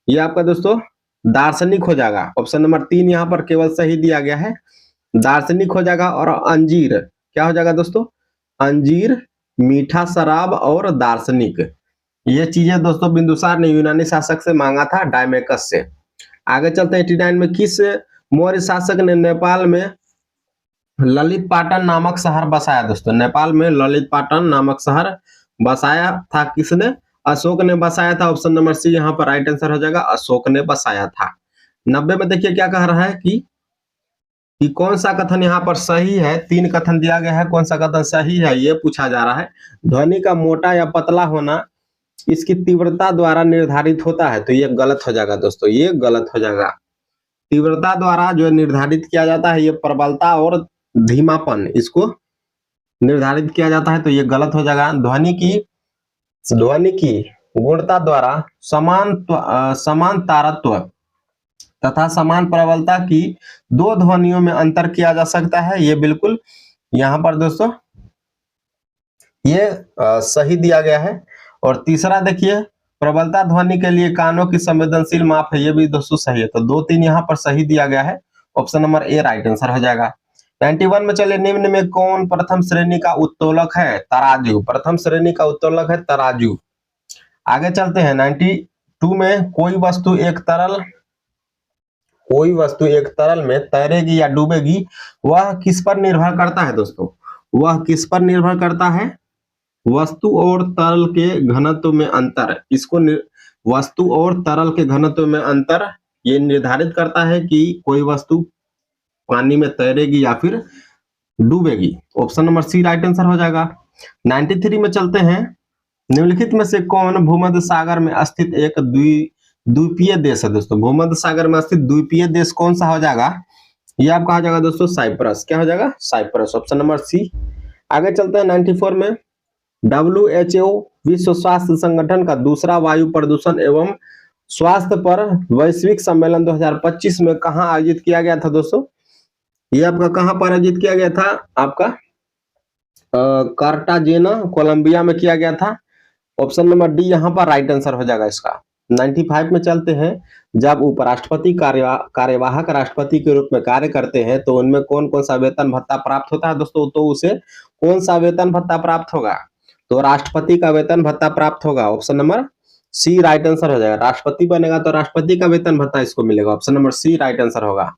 ये आपका दोस्तों दार्शनिक हो जाएगा। ऑप्शन नंबर 3 यहाँ पर केवल सही दिया गया है, दार्शनिक हो जाएगा। और अंजीर क्या हो जाएगा दोस्तों? अंजीर, मीठा शराब और दार्शनिक, ये चीजें दोस्तों बिंदुसार ने यूनानी शासक से मांगा था, डायमेकस से। आगे चलते हैं। 89 में किस मौर्य शासक ने नेपाल में ललित पाटन नामक शहर बसाया दोस्तों? नेपाल में ललित पाटन नामक शहर बसाया था किसने? अशोक ने बसाया था। ऑप्शन नंबर सी यहाँ पर राइट आंसर हो जाएगा, अशोक ने बसाया था। 90 में देखिए क्या कह रहा है कि कौन सा कथन यहाँ पर सही है? 3 कथन दिया गया है, कौन सा कथन सही है ये पूछा जा रहा है। ध्वनि का मोटा या पतला होना इसकी तीव्रता द्वारा निर्धारित होता है, तो ये गलत हो जाएगा दोस्तों, ये गलत हो जाएगा। तीव्रता द्वारा जो निर्धारित किया जाता है, ये प्रबलता और धीमापन इसको निर्धारित किया जाता है, तो ये गलत हो जाएगा। ध्वनि की गुणता द्वारा समान तारत्व तथा समान प्रबलता की 2 ध्वनियों में अंतर किया जा सकता है, ये बिल्कुल यहाँ पर दोस्तों ये सही दिया गया है। और तीसरा देखिए प्रबलता ध्वनि के लिए कानों की संवेदनशील माप है, ये भी दोस्तों सही है। तो 2-3 यहाँ पर सही दिया गया है। Option number A right answer हो जाएगा। 91 में चलिए, निम्न में कौन प्रथम श्रेणी का उत्तोलक है? तराजू। प्रथम श्रेणी का उत्तोलक है तराजू। आगे चलते हैं। 92 में कोई वस्तु एक तरल में तैरेगी या डूबेगी, वह किस पर निर्भर करता है दोस्तों? वह किस पर निर्भर करता है? वस्तु और तरल के घनत्व में अंतर। इसको वस्तु और तरल के घनत्व में अंतर ये निर्धारित करता है कि कोई वस्तु पानी में तैरेगी या फिर डूबेगी। Option number C right answer हो जाएगा। 93 में चलते हैं। निम्नलिखित में से कौन भूमध्य सागर में स्थित एक द्वीपीय देश है दोस्तों? भूमध्य सागर में स्थित द्वीपीय देश कौन सा हो जाएगा? ये आपका हो जाएगा दोस्तों साइप्रस। क्या हो जाएगा? Cyprus, option number C. आगे चलते हैं। 94 में WHO विश्व स्वास्थ्य संगठन का दूसरा वायु प्रदूषण एवं स्वास्थ्य पर वैश्विक सम्मेलन 2025 में कहां आयोजित किया गया था दोस्तों? ये आपका कहां पर आयोजित किया गया था? आपका कार्टाजेना, कोलंबिया में किया गया था। ऑप्शन नंबर डी यहाँ पर राइट आंसर हो जाएगा इसका। 95 में चलते हैं। जब उपराष्ट्रपति कार्यवाहक राष्ट्रपति के रूप में कार्य करते हैं तो उनमें कौन कौन सा वेतन भत्ता प्राप्त होता है दोस्तों? तो उसे कौन सा वेतन भत्ता प्राप्त होगा? तो राष्ट्रपति का वेतन भत्ता प्राप्त होगा। Option number C right answer हो जाएगा। राष्ट्रपति बनेगा तो राष्ट्रपति का वेतन भत्ता इसको मिलेगा। Option number C right answer होगा।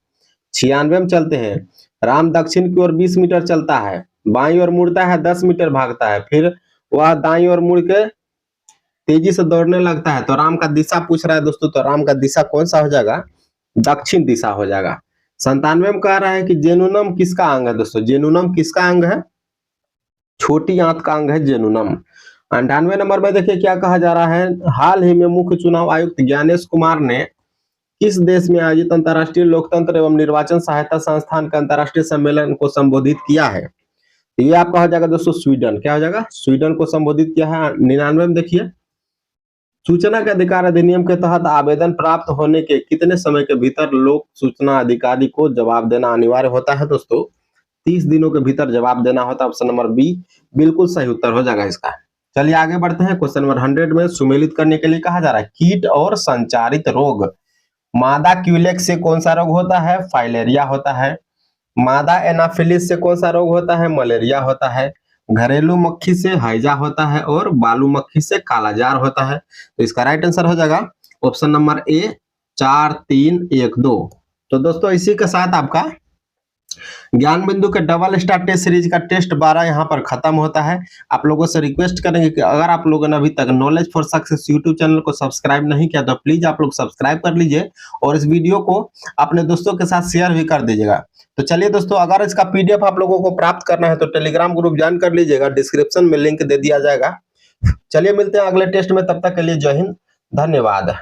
96 में चलते हैं। राम दक्षिण की ओर 20 मीटर चलता है, बाईं ओर मुड़ता है, 10 मीटर भागता है, फिर वह दाईं ओर मुड़ के तेजी से दौड़ने लगता है तो राम का दिशा पूछ रहा है दोस्तों, तो राम का दिशा कौन सा हो जाएगा? दक्षिण दिशा हो जाएगा। 97 में कह रहा है कि जेनुनम किसका अंग है दोस्तों? जेनुनम किसका अंग है? छोटी आंत का अंग है जेनुनम। 98 नंबर में देखिए क्या कहा जा रहा है, हाल ही में मुख्य चुनाव आयुक्त ज्ञानेश कुमार ने किस देश में आयोजित अंतर्राष्ट्रीय लोकतंत्र एवं निर्वाचन सहायता संस्थान के अंतर्राष्ट्रीय सम्मेलन को संबोधित किया है? ये आपका हो जाएगा दोस्तों स्वीडन। क्या हो जाएगा? स्वीडन को संबोधित किया है। 99 में देखिए, सूचना के अधिकार अधिनियम के तहत आवेदन प्राप्त होने के कितने समय के भीतर लोक सूचना अधिकारी को जवाब देना अनिवार्य होता है दोस्तों? 30 दिनों के भीतर जवाब देना होता है। ऑप्शन नंबर बी बिल्कुल सही उत्तर हो जाएगा इसका। चलिए आगे बढ़ते हैं। क्वेश्चन नंबर 100 में सुमेलित करने के लिए कहा जा रहा है, कीट और संचारित रोग। मादा क्यूलेक्स से कौन सा रोग होता है? फाइलेरिया होता है। मादा एनाफिलिस से कौन सा रोग होता है? मलेरिया होता है। घरेलू मक्खी से हैजा होता है और बालू मक्खी से कालाजार होता है। तो इसका राइट आंसर हो जाएगा ऑप्शन नंबर ए 4 3 1 2। तो दोस्तों इसी के साथ आपका ज्ञान बिंदु के डबल स्टार टेस्ट सीरीज का टेस्ट 12 यहाँ पर खत्म होता है। आप लोगों से रिक्वेस्ट करेंगे कि अगर आप लोगों ने अभी तक knowledge for success YouTube channel को सब्सक्राइब नहीं किया तो प्लीज आप लोग सब्सक्राइब कर लीजिए और इस वीडियो को अपने दोस्तों के साथ शेयर भी कर दीजिएगा। तो चलिए दोस्तों, अगर इसका पीडीएफ आप लोगों को प्राप्त करना है तो टेलीग्राम ग्रुप ज्वाइन कर लीजिएगा, डिस्क्रिप्शन में लिंक दे दिया जाएगा। चलिए मिलते हैं अगले टेस्ट में, तब तक के लिए जय हिंद, धन्यवाद।